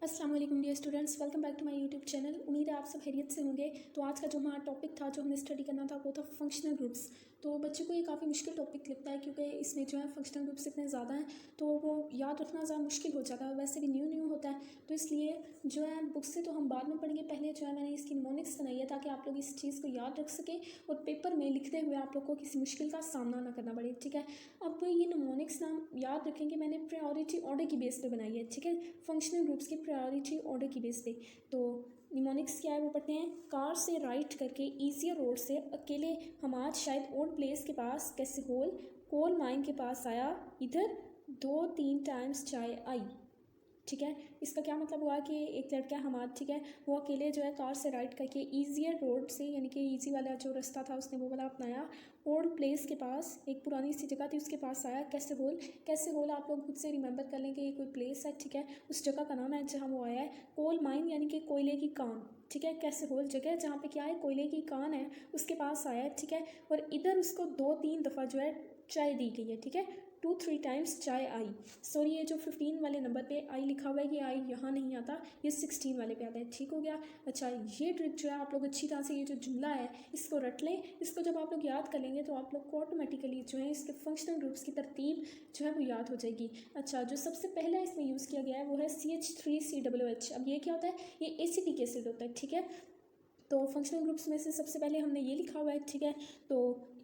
अस्सलाम वालेकुम dear students, welcome back to my YouTube channel. उम्मीद है आप सब खैरियत से होंगे। तो आज का जो हमारा टॉपिक था, जो हमें स्टडी करना था, वो था फंक्शनल ग्रुप्स। तो बच्चों को ये काफ़ी मुश्किल टॉपिक लगता है क्योंकि इसमें जो है फंक्शनल ग्रुप्स इतने ज़्यादा हैं तो वो याद रखना ज़्यादा मुश्किल हो जाता है। वैसे भी न्यू होता है तो इसलिए जो है बुक से तो हम बाद में पढ़ेंगे। पहले जो है मैंने इसकी मोनिक्स बनाई है ताकि आप लोग इस चीज़ को याद रख सकें और पेपर में लिखते हुए आप लोग को किसी मुश्किल का सामना ना करना पड़े। ठीक है, अब ये नमोनिक्स नाम याद रखेंगे, मैंने प्रायोरिटी ऑर्डर की बेस पे बनाई है। ठीक है, फंक्शनल ग्रुप्स की प्रायोरिटी ऑर्डर की बेस पे। तो निमोनिक्स क्या है वो पढ़ते हैं। कार से राइट करके ईजियर रोड से अकेले हमाद शायद ओल्ड प्लेस के पास कैसे होल कोल माइन के पास आया, इधर 2-3 टाइम्स चाय आई। ठीक है, इसका क्या मतलब हुआ कि एक लड़का हमाद, ठीक है, वो अकेले जो है कार से राइट करके ईजियर रोड से, यानी कि ईजी वाला जो रास्ता था उसने वो वाला अपनाया। ओल्ड प्लेस के पास, एक पुरानी सी जगह थी उसके पास आया। कैसे होल आप लोग खुद से रिमेंबर कर लें कि ये कोई प्लेस है। ठीक है, उस जगह का नाम है जहाँ वो आया है। कोल माइन यानी कि कोयले की कान। ठीक है, कैसे होल जगह जहाँ पे क्या है, कोयले की कान है, उसके पास आया है। ठीक है, और इधर उसको 2-3 दफ़ा जो है चाय दी गई है। ठीक है, 2-3 टाइम्स चाय आई। सॉरी, ये जो 15 वाले नंबर पे आई लिखा हुआ है ये आई यहाँ नहीं आता, ये 16 वाले पे आता है। ठीक हो गया। अच्छा, ये ट्रिक जो है आप लोग अच्छी तरह से, ये जो जुमला है इसको रट लें। इसको जब आप लोग याद कर लेंगे तो आप लोग को ऑटोमेटिकली जो है इसके फंक्शनल ग्रुप्स की तरतीब जो है वो याद हो जाएगी। अच्छा, जो सबसे पहला इसमें यूज़ किया गया है वो है CH3COOH। अब ये क्या होता है, ये एसिटिक एसिड होता है। ठीक है, तो फंक्शनल ग्रुप्स में से सबसे पहले हमने ये लिखा हुआ है। ठीक है, तो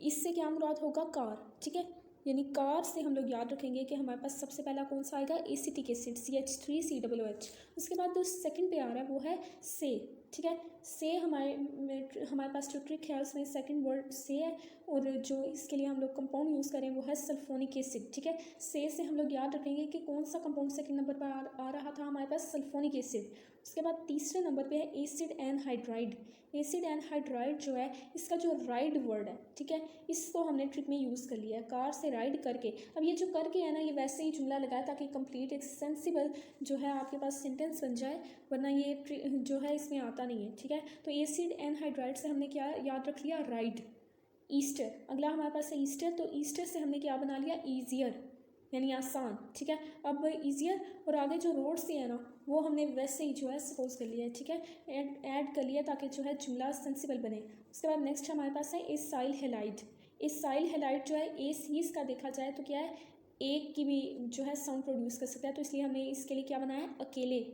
इससे क्या मुराद होगा, कार। ठीक है, यानी कार से हम लोग याद रखेंगे कि हमारे पास सबसे पहला कौन सा आएगा, एसिटिक एसिड CH3COOH। उसके बाद जो सेकंड पे आ रहा है वो है से। ठीक है, से हमारे पास जो ट्रिक है उसमें सेकंड वर्ड से है, और जो इसके लिए हम लोग कंपाउंड यूज़ करें वो है सल्फोनिक एसिड। ठीक है, से हम लोग याद रखेंगे कि कौन सा कंपाउंड सेकंड नंबर पर आ रहा था हमारे पास, सल्फोनिक एसिड। उसके बाद तीसरे नंबर पे है एसिड एनहाइड्राइड। एसिड एनहाइड्राइड जो है इसका जो राइड वर्ड है, ठीक है, इसको हमने ट्रिक में यूज़ कर लिया है, कार से राइड करके। अब ये जो करके है ना, ये वैसे ही जुमला लगाया ताकि कंप्लीट एक सेंसिबल जो है आपके पास सेंटेंस बन जाए, वरना ये जो है इसमें आता नहीं है। ठीक है, तो एसिड एनहाइड्राइड से हमने क्या याद रख लिया, राइड। ईस्टर, अगला हमारे पास है ईस्टर, तो ईस्टर से हमने क्या बना लिया, ईजियर यानी आसान। ठीक है, अब ईजियर और आगे जो रोड से है ना वो हमने वैसे ही जो है सपोज कर लिया है। ठीक है, ऐड कर लिया ताकि जो है जुमला सेंसिबल बने। उसके बाद नेक्स्ट हमारे पास है एसाइल हेलाइड। एसाइल हेलाइड जो है ए सी इसका देखा जाए तो क्या है, एक की भी जो है साउंड प्रोड्यूस कर सकता है, तो इसलिए हमने इसके लिए क्या बनाया है, अकेले।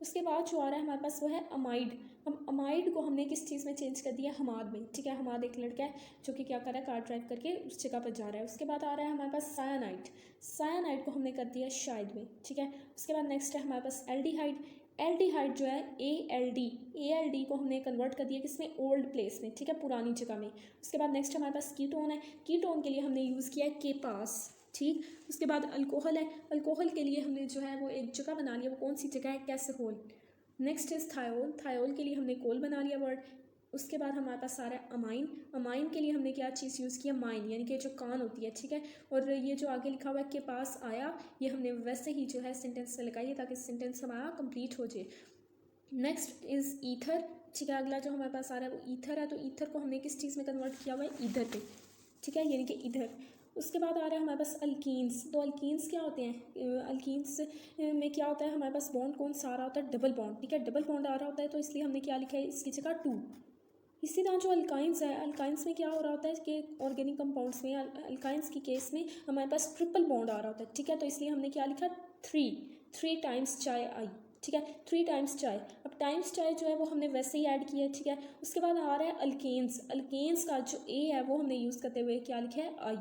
उसके बाद जो आ रहा है हमारे पास वो है अमाइड। हम अमाइड को हमने किस चीज़ में चेंज कर दिया, हमाद में। ठीक है, हमाद एक लड़का है जो कि क्या कर रहा है, कार ड्राइव करके उस जगह पर जा रहा है। उसके बाद आ रहा है हमारे पास सायानाइड। सायानाइड को हमने कर दिया शायद में। ठीक है, उसके बाद नेक्स्ट है हमारे पास एल्डिहाइड। एल्डिहाइड जो है ALD को हमने कन्वर्ट कर दिया किसमें, ओल्ड प्लेस में। ठीक है, पुरानी जगह में। उसके बाद नेक्स्ट हमारे पास कीटोन है। कीटोन के लिए हमने यूज़ किया है के पास। ठीक, उसके बाद अल्कोहल है। अल्कोहल के लिए हमने जो है वो एक जगह बना लिया, वो कौन सी जगह है, casserole. Next is thiol. Thiol के लिए हमने कोल बना लिया वर्ड। उसके बाद हमारे पास आ रहा है अमाइन। अमाइन के लिए हमने क्या चीज़ यूज़ किया, माइन, यानी कि जो कान होती है। ठीक है, और ये जो आगे लिखा हुआ है के पास आया, ये हमने वैसे ही जो है सेंटेंस से लगाई है ताकि सेंटेंस हमारा कंप्लीट हो जाए। Next is ether. ठीक है, अगला जो हमारे पास आ रहा है वो ईथर है, तो ईथर को हमने किस चीज़ में कन्वर्ट किया हुआ है, ईथर पे। ठीक है, यानी कि इधर। उसके बाद आ रहा है हमारे पास अल्कीन्स। तो अल्कीन्स क्या होते हैं, अल्कीन्स में क्या होता है, हमारे पास बॉन्ड कौन सा आ रहा होता है, डबल बॉन्ड। ठीक है, डबल बॉन्ड आ रहा होता है तो इसलिए हमने क्या लिखा है इसकी जगह 2। इसी तरह जो अल्काइंस है, अल्काइंस में क्या हो रहा होता है कि ऑर्गेनिक कंपाउंड्स में, अल्काइंस की केस में हमारे पास ट्रिपल बॉन्ड आ रहा होता है। ठीक है, तो इसलिए हमने क्या लिखा, 3 टाइम्स चाय आई। ठीक है, 3 टाइम्स चाय। अब टाइम्स चाय जो है वो हमने वैसे ही ऐड किया है। ठीक है, उसके बाद आ रहा है अल्केन्स। अल्केन्स का जो ए है वो हमने यूज़ करते हुए क्या लिखा है, आई।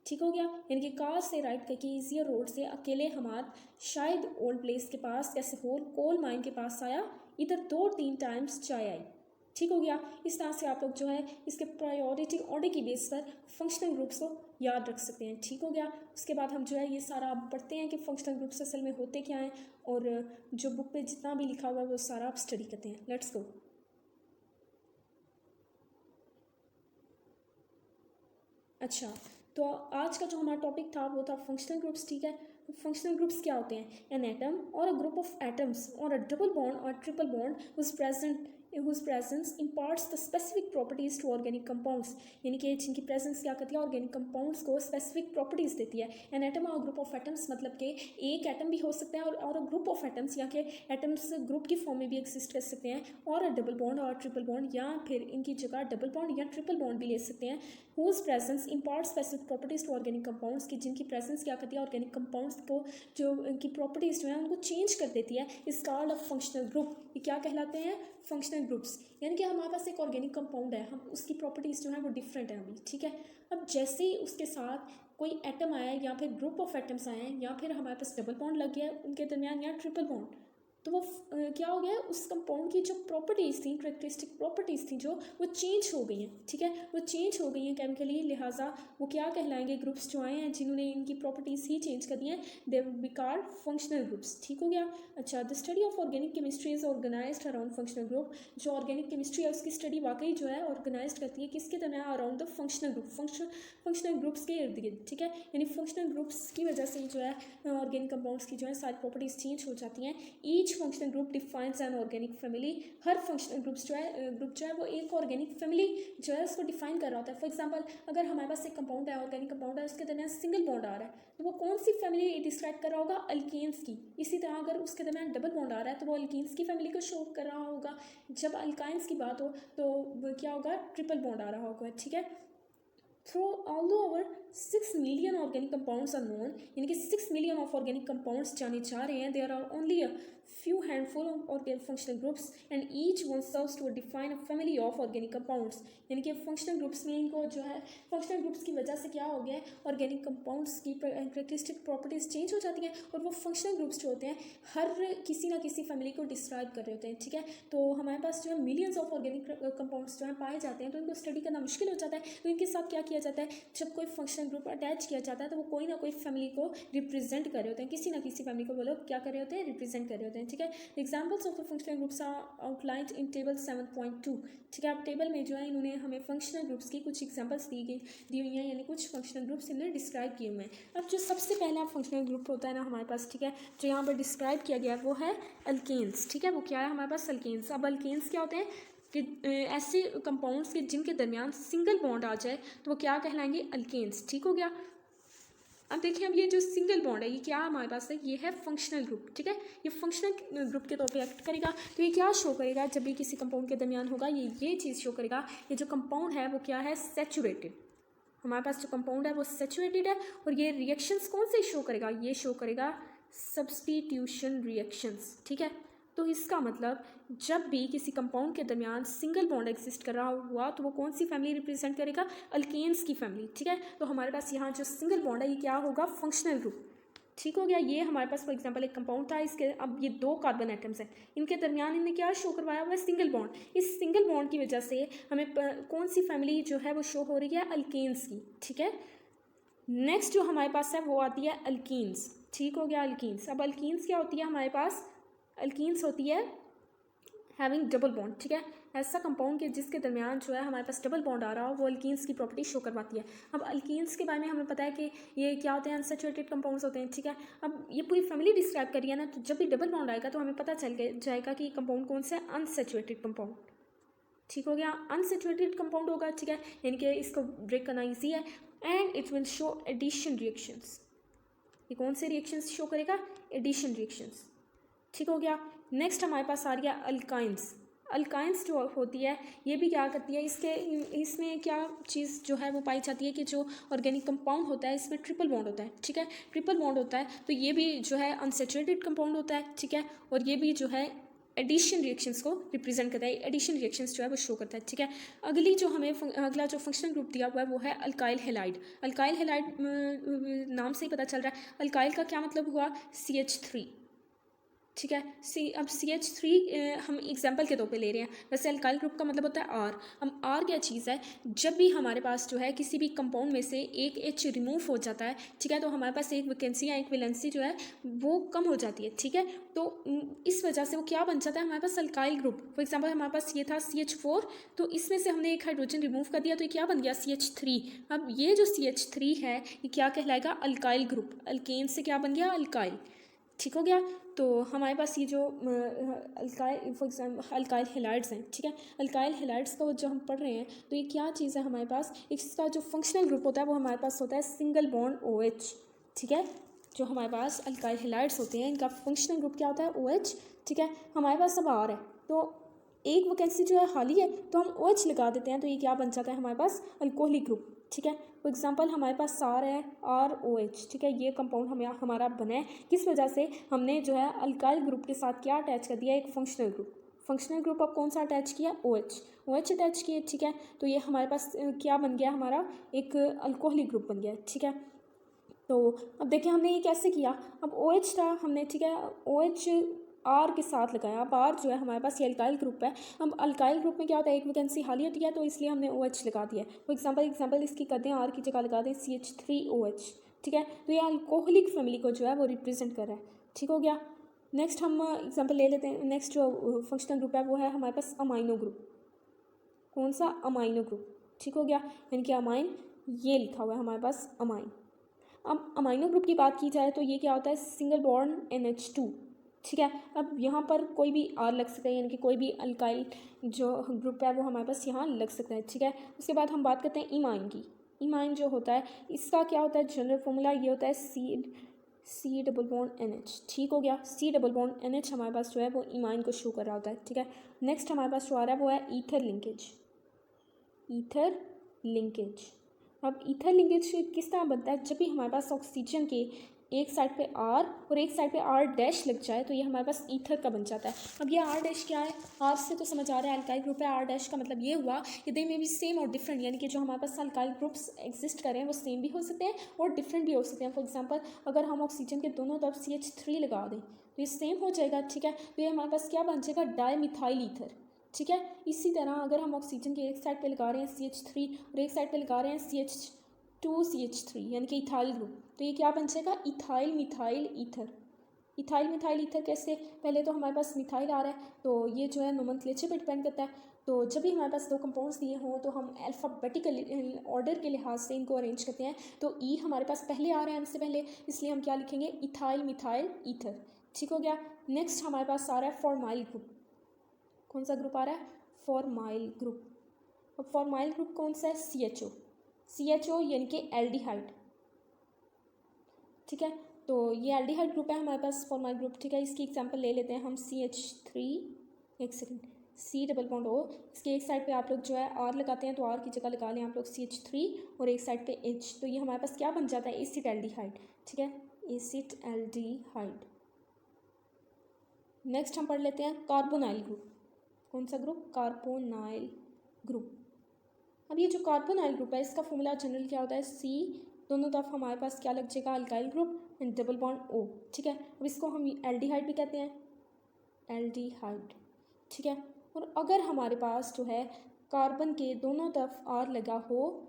ठीक हो गया, यानी कि कार से राइट करके ईजियर रोड से अकेले हमाद शायद ओल्ड प्लेस के पास कैसे होल कोल माइन के पास आया, इधर 2-3 टाइम्स चाय आई। ठीक हो गया, इस तरह से आप लोग जो है इसके प्रायोरिटी ऑर्डर की बेस पर फंक्शनल ग्रुप्स को याद रख सकते हैं। ठीक हो गया, उसके बाद हम जो है ये सारा अब पढ़ते हैं कि फंक्शनल ग्रुप्स असल में होते क्या हैं, और जो बुक पे जितना भी लिखा हुआ है वो सारा आप स्टडी करते हैं। Let's go. अच्छा, तो आज का जो हमारा टॉपिक था वो था फंक्शनल ग्रुप्स। ठीक है, फंक्शनल ग्रुप्स क्या होते हैं, एन एटम और अ ग्रुप ऑफ एटम्स और अ डबल बॉन्ड और triple bond was present whose presence imparts the specific properties to organic compounds, यानी कि जिनकी प्रेजेंस क्या करती है ऑर्गेनिक कंपाउंड्स को स्पेसिफिक प्रॉपर्टीज देती है. एन एटम और ग्रुप ऑफ एटम्स मतलब कि एक एटम भी हो सकता है और ग्रुप ऑफ एटम्स या कि एटम्स ग्रुप की फॉर्म में भी एग्जिस्ट कर सकते हैं, और डबल बॉन्ड और ट्रिपल बॉन्ड, या फिर इनकी जगह डबल बॉन्ड या ट्रिपल बॉन्ड भी ले सकते हैं. whose presence imparts specific properties to organic compounds, की जिनकी प्रेजेंस क्या करती है ऑर्गेनिक कंपाउंड्स को जो इनकी प्रॉपर्टीज़ जो है उनको चेंज कर देती है, is called a functional group. ये क्या कहलाते हैं? Functional groups. यानी कि हमारे पास एक ऑर्गेनिक कंपाउंड है, हम उसकी प्रॉपर्टीज़ जो है वो डिफरेंट है अभी, ठीक है. अब जैसे ही उसके साथ कोई एटम आया है या फिर ग्रुप ऑफ एटम्स आए हैं या फिर हमारे पास डबल बॉन्ड लग गया है उनके दरमियान या ट्रिपल बॉन्ड, तो वो क्या हो गया है, उस कंपाउंड की जो प्रॉपर्टीज़ थी, करेक्टरिस्टिक प्रॉपर्टीज़ थी जो वो चेंज हो गई हैं, ठीक है. वो चेंज हो गई हैं केमिकली, लिहाजा वो क्या कहलाएंगे, ग्रुप्स जो आए हैं जिन्होंने इनकी प्रॉपर्टीज़ ही चेंज कर दी हैं, they will be called functional groups. ठीक हो गया. अच्छा, the study of organic chemistry is organized around functional group. जो ऑर्गेनिक केमिस्ट्री है उसकी स्टडी वाकई जो है ऑर्गेनाइज करती है किसके दरमियान, around the functional group, functional groups के इर्द गिर्द, ठीक है. यानी फंक्शनल ग्रुप्स की वजह से जो है ऑर्गेनिक कंपाउंड्स की जो है सारी प्रॉपर्टीज़ चेंज हो जाती हैं. Each functional group defines an organic family. Her functional group जो है वो एक ऑर्गेनिक फैमिली जो है उसको डिफाइन कर रहा होता है. फॉर एग्जांपल, अगर हमारे पास एक कंपाउंड है, ऑर्गेनिक कंपाउंड है, उसके दरमियान सिंगल बॉन्ड आ रहा है, तो वो कौन सी फैमिली डिस्क्राइब कर रहा होगा? अल्केन्स की. इसी तरह अगर उसके दरमियान डबल बॉन्ड आ रहा है तो वो अल्केन्स की फैमिली को शो कर रहा होगा. जब अल्काइंस की बात हो तो क्या होगा? ट्रिपल बॉन्ड आ रहा होगा, ठीक है. Although over 6 million organic compounds are known, यानी कि 6 million of organic compounds जाने जा रहे हैं, there are only a few handful of organic functional groups and each one serves to define a family of organic compounds. यानी कि functional groups में इनको जो है फंक्शनल ग्रुप्स की वजह से क्या हो गया है, ऑर्गेनिक कंपाउंड्स की करेक्टरिस्टिक प्रॉपर्टीज़ चेंज हो जाती हैं और वो फंक्शनल ग्रुप्स जो होते हैं हर किसी ना किसी फैमिली को डिस्क्राइब कर रहे होते हैं, ठीक है. तो हमारे पास जो है मिलियंस ऑफ ऑर्गेनिक कंपाउंड्स जो है पाए जाते हैं, तो इनको स्टडी करना मुश्किल हो जाता है. तो इनके साथ क्या किया जाता है, जब कोई फंक्शनल ग्रुप अटैच किया जाता है तो वो कोई ना कोई फैमिली को रिप्रेजेंट कर रहे होते हैं, किसी ना किसी फैमिली को वो लोग क्या कर रहे होते हैं, रिप्रेजेंट कर रहे होते हैं, ठीक है. Examples of the functional groups are outlined in table 7.2. ठीक है. अब टेबल में जो है इन्होंने हमें फंक्शनल ग्रुप्स की कुछ एग्जाम्पल्स दी हुई हैं, यानी कुछ फंक्शनल ग्रुप्स इन्होंने डिस्क्राइब किए हुए हैं. अब जो सबसे पहला फंक्शनल ग्रुप होता है ना हमारे पास, ठीक है, जो यहाँ पर डिस्क्राइब किया गया है वो है अल्केन्स, ठीक है. वो क्या है हमारे पास? अल्केन्स. अब अल्केन्स क्या होते हैं कि ऐसे कंपाउंड्स के जिनके दरमियान सिंगल बॉन्ड आ जाए तो वो क्या कहलाएंगे? अल्केन्स. ठीक हो गया. अब देखिए, अब ये जो सिंगल बॉन्ड है ये क्या हमारे पास है? ये है फंक्शनल ग्रुप, ठीक है. ये फंक्शनल ग्रुप के तौर पे एक्ट करेगा. तो ये क्या शो करेगा जब भी किसी कंपाउंड के दरमियान होगा? ये चीज़ शो करेगा, ये जो कंपाउंड है वो क्या है? सैचुरेटेड. हमारे पास जो कंपाउंड है वो सैचुरेटेड है. और ये रिएक्शंस कौन से शो करेगा? ये शो करेगा सब्स्टिट्यूशन रिएक्शंस, ठीक है. तो इसका मतलब जब भी किसी कंपाउंड के दरमियान सिंगल बॉन्ड एग्जिस्ट कर रहा हुआ तो वो कौन सी फैमिली रिप्रेजेंट करेगा? अल्केन्स की फैमिली, ठीक है. तो हमारे पास यहाँ जो सिंगल बॉन्ड है ये क्या होगा? Functional group. ठीक हो गया. ये हमारे पास फॉर एग्जांपल एक कंपाउंड था, इसके अब ये 2 कार्बन एटम्स हैं, इनके दरमियान इन्हें क्या शो करवाया हुआ है? Single bond. इस सिंगल बॉन्ड की वजह से हमें कौन सी फैमिली जो है वो शो हो रही है? अल्केन्स की, ठीक है. नेक्स्ट जो हमारे पास है वो आती है अल्कीन्स. ठीक हो गया. अल्कीन्स. अब अल्कीन्स क्या होती है हमारे पास? अल्कीन्स होती है हैविंग डबल बॉन्ड, ठीक है. ऐसा कंपाउंड के जिसके दरमियान जो है हमारे पास डबल बॉन्ड आ रहा हो वो अल्कीन्स की प्रॉपर्टी शो करवाती है. अब अल्कीन्स के बारे में हमें पता है कि ये क्या होते हैं? अनसैचुरेटेड कंपाउंड्स होते हैं, ठीक है. अब ये पूरी फैमिली डिस्क्राइब करी है ना, तो जब भी डबल बॉन्ड आएगा तो हमें पता चल जाएगा कि कंपाउंड कौन सा है? Unsaturated compound. ठीक हो गया. अनसैचुरेटेड कंपाउंड होगा, ठीक है, यानी कि इसको ब्रेक करना ईजी है. And it will show addition reactions. ये कौन से रिएक्शंस शो करेगा? Addition reactions. ठीक हो गया. नेक्स्ट हमारे पास आ रही है अल्काइंस. अल्काइंस जो होती है ये भी क्या करती है? इसमें क्या चीज़ जो है वो पाई जाती है कि जो ऑर्गेनिक कंपाउंड होता है इसमें ट्रिपल बॉन्ड होता है, ठीक है. ट्रिपल बॉन्ड होता है तो ये भी जो है अनसैचुरेटेड कंपाउंड होता है, ठीक है. और ये भी जो है एडिशन रिएक्शंस को रिप्रेजेंट करता है. एडिशन रिएक्शंस जो है वो शो करता है, ठीक है. अगला जो फंक्शनल ग्रुप दिया हुआ है वो है अल्काइल हैलाइड. अल्काइल हैलाइड नाम से ही पता चल रहा है. अल्काइल का क्या मतलब हुआ? CH3, ठीक है. अब CH3 हम एग्जाम्पल के तौर पे ले रहे हैं. वैसे अल्काइल ग्रुप का मतलब होता है R. हम R क्या चीज़ है? जब भी हमारे पास जो है किसी भी कंपाउंड में से एक H रिमूव हो जाता है, ठीक है, तो हमारे पास एक वैकेंसी या एक वैलेंसी जो है वो कम हो जाती है, ठीक है. तो इस वजह से वो क्या बन जाता है हमारे पास? Alkyl group. फॉर एग्जाम्पल हमारे पास ये था CH4, तो इसमें से हमने एक हाइड्रोजन रिमूव कर दिया तो ये क्या बन गया? CH3. अब ये जो CH3 है ये क्या कहलाएगा? Alkyl group. अल्केन से क्या बन गया? अल्काइल. ठीक हो गया। तो हमारे पास ये जो alkyl for example alkyl halides हैं, ठीक है, अल्काइल हेलाइड्स का जो हम पढ़ रहे हैं तो ये क्या चीज़ है हमारे पास, इसका जो फंक्शनल ग्रुप होता है वो हमारे पास होता है सिंगल बॉन्ड OH, ठीक है। जो हमारे पास अल्काइल हेलाइड्स होते हैं इनका फंक्शनल ग्रुप क्या होता है OH, ठीक है। हमारे पास अब R है तो एक वैकेंसी जो है खाली है तो हम OH लगा देते हैं तो ये क्या बन जाता है हमारे पास अल्कोहलिक ग्रुप, ठीक है। फॉर एग्जांपल हमारे पास सार है ROH, ठीक है, ये कंपाउंड हमारा बना है किस वजह से, हमने जो है अल्काइल ग्रुप के साथ क्या अटैच कर दिया, एक फंक्शनल ग्रुप। फंक्शनल ग्रुप अब कौन सा अटैच किया, OH अटैच किए, ठीक है। तो ये हमारे पास क्या बन गया, हमारा एक अल्कोहलिक ग्रुप बन गया, ठीक है। तो अब देखिए हमने ये कैसे किया, अब OH था हमने, ठीक है, OH R के साथ लगाया। अब R जो है हमारे पास ये अल्काइल ग्रुप है। अब अल्काइल ग्रुप में क्या होता है, एक वैकेंसी खाली होती है तो इसलिए हमने OH लगा दिया। फॉर एग्जांपल इसकी कर दें, R की जगह लगा दें CH3OH, ठीक है। तो ये अल्कोहलिक फैमिली को जो है वो रिप्रेजेंट कर रहा है, ठीक हो गया। नेक्स्ट हम एग्जाम्पल ले लेते हैं। नेक्स्ट जो फंक्शनल ग्रुप है वो है हमारे पास अमाइनो ग्रुप। कौन सा, अमाइनो ग्रुप, ठीक हो गया, यानी कि अमाइन, ये लिखा हुआ है हमारे पास अमाइन। अब अमाइनो ग्रुप की बात की जाए तो ये क्या होता है, सिंगल बॉन्ड NH2, ठीक है। अब यहाँ पर कोई भी R लग सकता है, यानी कि कोई भी अल्काइल जो ग्रुप है वो हमारे पास यहाँ लग सकता है, ठीक है। उसके बाद हम बात करते हैं इमाइन की। इमाइन जो होता है इसका क्या होता है, जनरल फॉर्मूला ये होता है C डबल बॉन्ड NH, ठीक हो गया। C डबल बॉन्ड NH हमारे पास जो है वो इमाइन को शो कर रहा होता है, ठीक है। नेक्स्ट हमारे पास जो आ रहा है वो है ईथर लिंकेज। अब ईथर लिंकेज किस तरह बनता है, जब भी हमारे पास ऑक्सीजन के एक साइड पे R और एक साइड पे R' लग जाए तो ये हमारे पास ईथर का बन जाता है। अब ये R' क्या है, R से तो समझ आ रहा है अल्काइल ग्रुप है, R' का मतलब ये हुआ कि दे में भी सेम और डिफरेंट, यानी कि जो हमारे पास अल्काइल ग्रुप्स एग्जिस्ट कर रहे हैं वो सेम भी हो सकते हैं और डिफरेंट भी हो सकते हैं। फॉर एग्जाम्पल अगर हम ऑक्सीजन के दोनों तरफ CH3 लगा दें तो ये सेम हो जाएगा, ठीक है। तो ये हमारे पास क्या बन जाएगा, डाईमिथाइल ईथर, ठीक है। इसी तरह अगर हम ऑक्सीजन के एक साइड पे लगा रहे हैं CH3 और एक साइड पे लगा रहे हैं CH2CH3 यानी कि इथाइल ग्रुप, तो ये क्या बन जाएगा, ethyl methyl ether. Ethyl methyl ether कैसे, पहले तो हमारे पास मिथाइल आ रहा है तो ये जो है नोमेनक्लेचर पे डिपेंड करता है। तो जब भी हमारे पास दो कंपाउंड्स दिए हों तो हम अल्फ़ाबेटिकल ऑर्डर के लिहाज से इनको अरेंज करते हैं। तो ई हमारे पास पहले आ रहा है हमसे पहले, इसलिए हम क्या लिखेंगे, इथाइल मिथाइल ईथर, ठीक हो गया। नेक्स्ट हमारे पास आ रहा है फॉर्माइल ग्रुप। कौन सा ग्रुप आ रहा है, फॉर्माइल ग्रुप। अब फॉर्माइल ग्रुप कौन सा है, CHO यानी कि एल्डिहाइड, ठीक है। तो ये एल्डिहाइड ग्रुप है हमारे पास फॉर्माइल ग्रुप, ठीक है। इसकी एग्जांपल ले लेते हैं हम CH3, एक second, C double bond O, इसके एक साइड पे आप लोग जो है R लगाते हैं तो R की जगह लगा लें आप लोग CH3 और एक साइड पे H, तो ये हमारे पास क्या बन जाता है, एसिड एल्डिहाइड, ठीक है, एसिड एल्डिहाइड। नेक्स्ट हम पढ़ लेते हैं कार्बोनाइल ग्रुप। कौन सा ग्रुप, कार्बोनाइल ग्रुप। अब ये जो कार्बोनाइल ग्रुप है इसका फॉर्मूला जनरल क्या होता है, C दोनों तरफ हमारे पास क्या लग जाएगा, alkyl group and double bond O, ठीक है। अब इसको हम एल्डिहाइड भी कहते हैं, एल्डिहाइड, ठीक है। और अगर हमारे पास जो है कार्बन के दोनों तरफ R लगा हो,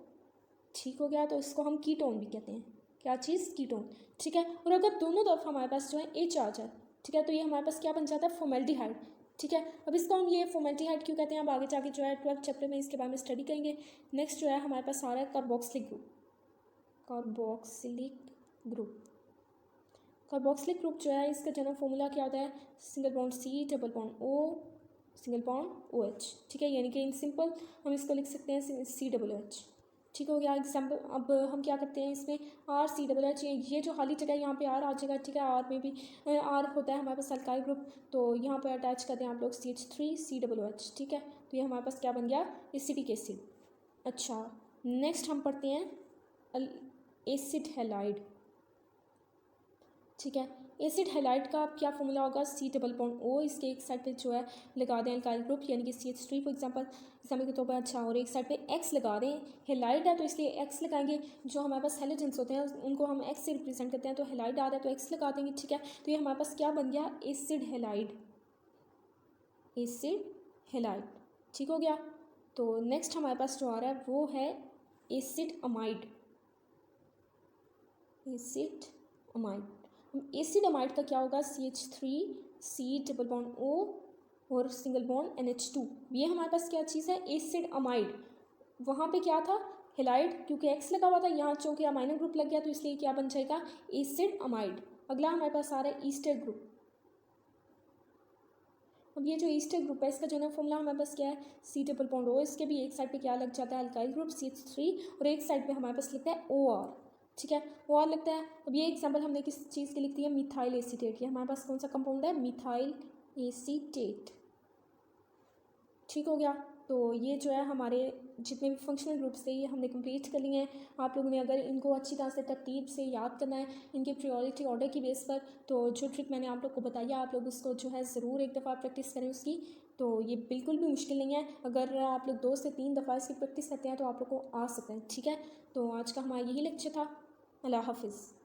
ठीक हो गया, तो इसको हम कीटोन भी कहते हैं, क्या चीज़, कीटोन, ठीक है। और अगर दोनों तरफ हमारे पास जो है H आ जाए, ठीक है, तो ये हमारे पास क्या बन जाता है, फॉर्मेल्डिहाइड, ठीक है। अब इसको हम ये फॉर्मेल्डिहाइड क्यों कहते हैं, अब आगे जाके जो है 12th चैप्टर में इसके बारे में स्टडी करेंगे। नेक्स्ट जो है हमारे पास आ रहा है कार्बोक्सिलिक ग्रुप। कार्बोक्सिलिक ग्रुप जो है इसका जनरल फॉर्मूला क्या होता है, single bond C double bond O single bond OH, ठीक है, यानी कि इन सिंपल हम इसको लिख सकते हैं COOH, ठीक हो गया। एग्जाम्पल अब हम क्या करते हैं इसमें RCOOH, ये जो खाली जगह यहाँ पे R आ जाएगा, ठीक है। R में भी R होता है हमारे पास अल्काइल ग्रुप, तो यहाँ पर अटैच करते हैं आप लोग CH3COOH, ठीक है। तो ये हमारे पास क्या बन गया, एसिडिक एसिड। अच्छा, नेक्स्ट हम पढ़ते हैं एसिड हैलाइड, ठीक है। एसिड हैलाइड का क्या फॉर्मूला होगा, C डबल बॉन्ड O, इसके एक साइड पे जो है लगा दें अल्काइल ग्रुप यानी कि CH3 फॉर एग्जांपल के तौर पर, अच्छा, और एक साइड पे X लगा दें, हैलाइड है तो इसलिए X लगाएंगे। जो हमारे पास हेलोजेंस होते हैं उनको हम X से रिप्रेजेंट करते हैं, तो हैलाइड आ रहा है तो X लगा देंगे, ठीक है। तो ये हमारे पास क्या बन गया, एसिड हैलाइड, ठीक हो गया। तो नेक्स्ट हमारे पास जो आ रहा है वो है एसिड अमाइड। एसिड अमाइड का क्या होगा, CH3C डबल बॉन्ड O और सिंगल बॉन्ड NH2, ये हमारे पास क्या चीज़ है, एसिड अमाइड। वहाँ पे क्या था, हैलाइड, क्योंकि X लगा हुआ था, यहाँ चूँकि अमाइनो ग्रुप लग गया तो इसलिए क्या बन जाएगा, एसिड अमाइड। अगला हमारे पास आ रहा है ईस्टर ग्रुप। अब ये जो ईस्टर ग्रुप है इसका जो ना फॉर्मूला हमारे पास क्या है, C+O। इसके भी एक साइड पे क्या लग जाता है, अल्काइल ग्रुप CH3, और एक साइड पे हमारे पास लगता है OR। ठीक है, OR लगता है। अब ये एग्जांपल हमने किस चीज़ की लिख दी है, मिथाइल एसीटेट की। हमारे पास कौन सा कंपाउंड है, मिथाइल एसीटेट। ठीक हो गया। तो ये जो है हमारे जितने भी फंक्शनल ग्रुप्स थे ये हमने कंप्लीट कर लिए हैं। आप लोगों ने अगर इनको अच्छी तरह से तरतीब से याद करना है इनके प्रायोरिटी ऑर्डर की बेस पर, तो जो ट्रिक मैंने आप लोग को बताई है आप लोग उसको जो है ज़रूर एक दफ़ा प्रैक्टिस करें उसकी। तो ये बिल्कुल भी मुश्किल नहीं है, अगर आप लोग 2 से 3 दफ़ा इसकी प्रैक्टिस करते हैं तो आप लोग को आ सकते हैं। ठीक है, तो आज का हमारा यही लेक्चर था। अल्लाह हाफिज़।